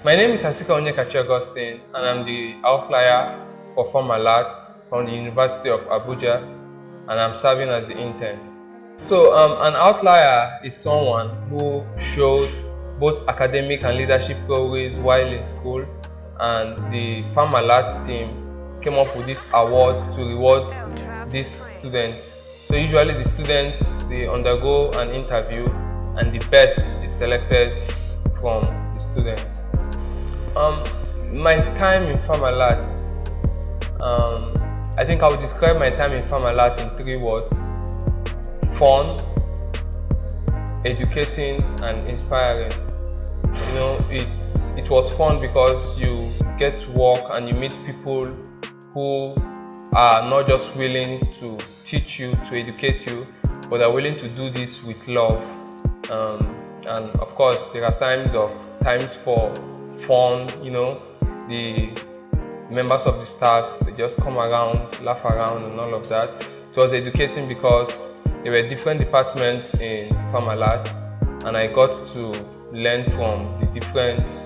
My name is Asika Augustine, and I'm the outlier for formal arts from the University of Abuja, and I'm serving as the intern. So, an outlier is someone who showed both academic and leadership progress while in school, and the formal arts team came up with this award to reward these students. So, usually the students they undergo an interview, and the best is selected from the students. Um, my time in Farmalat, I think I would describe my time in Farmalat in 3 words: fun, educating, and inspiring. It was fun because you get to work and you meet people who are not just willing to teach you, to educate you, but are willing to do this with love. And of course, there are times for fun. The members of the staffs, they just come around, laugh around, and all of that. It was educating because there were different departments in Farmalat, and I got to learn from the different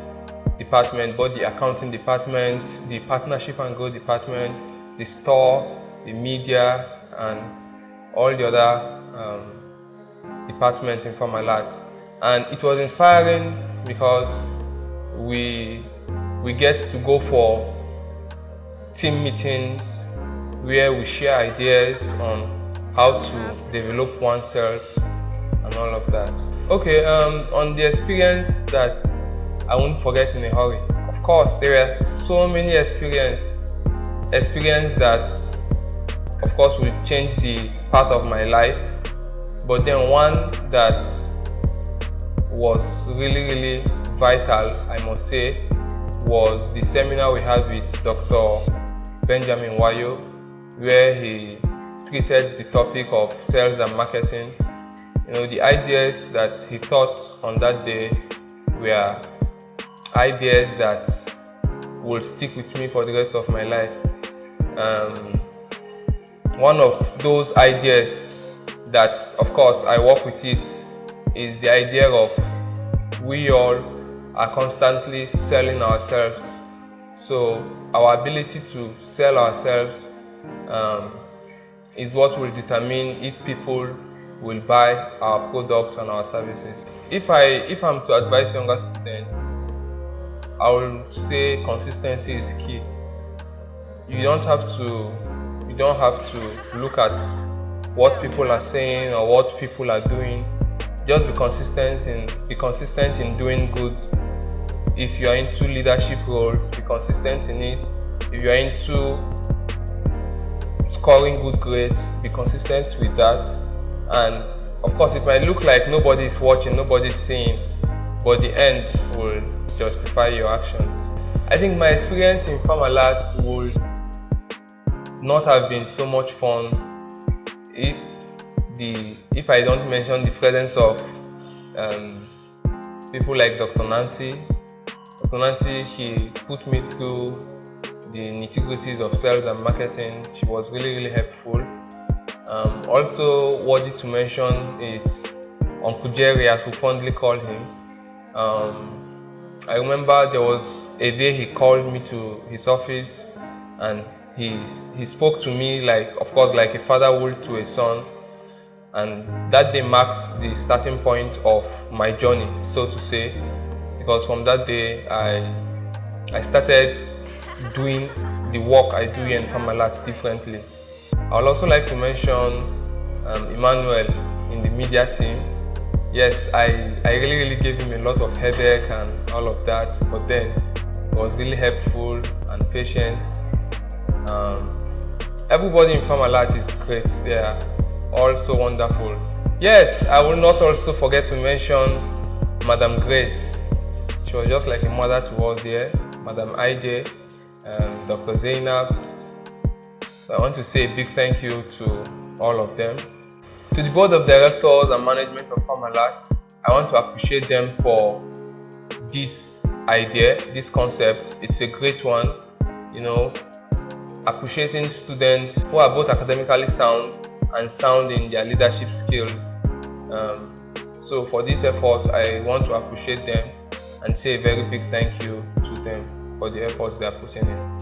departments, both the accounting department, the partnership and growth department, the store, the media, and all the other departments in Farmalat. And it was inspiring because we get to go for team meetings where we share ideas on how to develop oneself and all of that. Okay, on the experience that I won't forget in a hurry. Of course, there were so many experiences that, of course, will change the path of my life. But then one that was really, really vital, I must say, was the seminar we had with Dr. Benjamin Wayo, where he treated the topic of sales and marketing. The ideas that he taught on that day were ideas that will stick with me for the rest of my life. One of those ideas that, of course, I work with it is the idea of we all are constantly selling ourselves. So our ability to sell ourselves is what will determine if people will buy our products and our services. If I'm to advise younger students, I will say consistency is key. You don't have to look at what people are saying or what people are doing. Just be consistent in doing good. If you are into leadership roles, be consistent in it. If you are into scoring good grades, be consistent with that. And of course, it might look like nobody is watching, nobody is seeing, but the end will justify your actions. I think my experience in Farmalat would not have been so much fun if I don't mention the presence of people like Dr. Nancy. Dr. Nancy, she put me through the nitty-gritties of sales and marketing. She was really, really helpful. Also worthy to mention is Uncle Jerry, as we fondly call him. I remember there was a day he called me to his office, and he spoke to me like a father would to a son. And that day marked the starting point of my journey, so to say, because from that day I started doing the work I do in Farmalat differently. I would also like to mention Emmanuel in the media team. Yes, I really, really gave him a lot of headache and all of that, but then he was really helpful and patient. Everybody in Farmalat is great. They are all so wonderful. Yes, I will not also forget to mention Madam Grace. She was just like a mother to us here. Madam IJ, Dr. Zainab. So I want to say a big thank you to all of them. To the board of directors and management of Farmalat, I want to appreciate them for this idea, this concept. It's a great one. Appreciating students who are both academically sound and sound in their leadership skills. So for this effort, I want to appreciate them. and say a very big thank you to them for the efforts they are putting in.